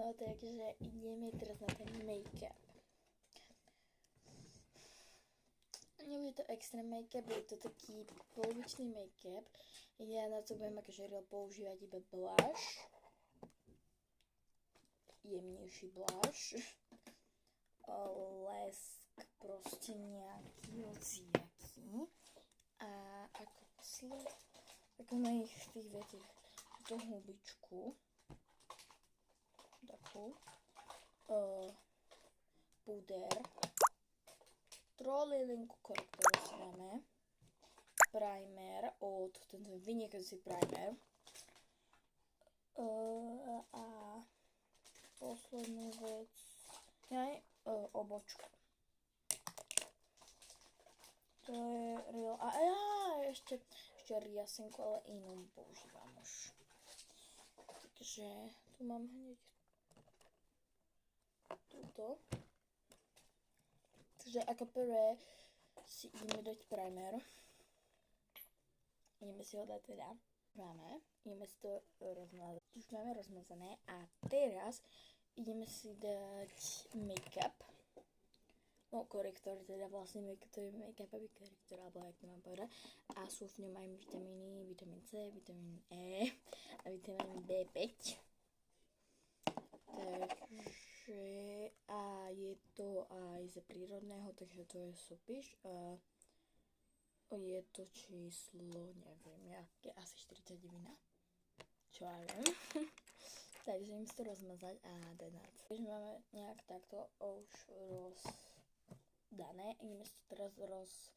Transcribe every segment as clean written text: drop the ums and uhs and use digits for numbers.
Takže ideme teraz na ten make-up. Nebude to extra make-up, bude to taký polovičný make-up. Ja na to budem akože používať iba blush. Jemnejší blush. Lesk proste nejaký hociaký. A ako sled, ako mojich tých veciach, túto hubičku. Takú. Puder. Trolilinku korektor si dáme. Primer od tento vynikajúci primer. A poslednú vec aj obočku. To je real. A ešte riasinku, ale inú používam už. Takže tu mám hneď túto. Takže ako prvé si ideme dať primer. Ideme si ho dať teda. Ideme si to rozmazať. Už máme rozmazané a teraz ideme si dať make-up. No korektor, teda vlastne to je make-upový korektor, alebo jak to mám povedať. A sú v ňom aj vitamíny, vitamín C, vitamín E a vitamín B5. Takže a je to aj z prírodného, takže to je súpiš. Je to číslo, neviem, jaké, asi 49. Čo ja viem. Takže idem si to rozmazať a dať na to. Takže máme nejak takto už rozdané. Ideme si to teraz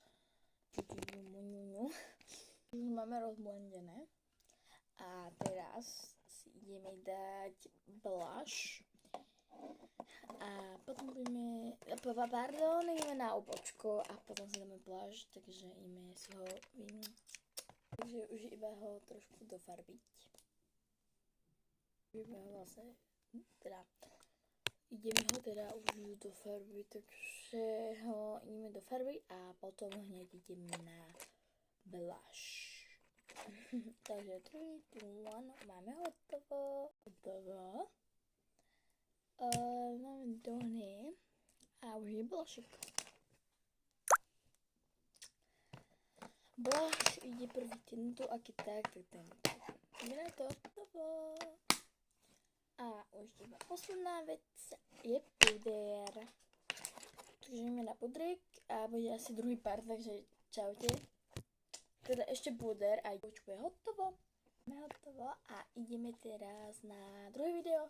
už máme rozblendené. A teraz si ideme dať blush. A potom ideme na obočko a potom si dáme blush, takže ideme si ho takže už iba ho trošku dofarbiť. Ideme ho teda už dofarbiť, takže ho ideme dofarbiť a potom hneď ideme na blush. Takže 3, 2, 1, máme hotovo. Máme dohny a už je blushik. Blush ide prvý tento, aký tak tento. Ideme na to. A už iba posledná vec je puder. Takže ideme na pudrik a bude asi druhý part, takže čaute. Teda ešte puder a počku je hotovo. Máme hotovo a ideme teraz na druhé video.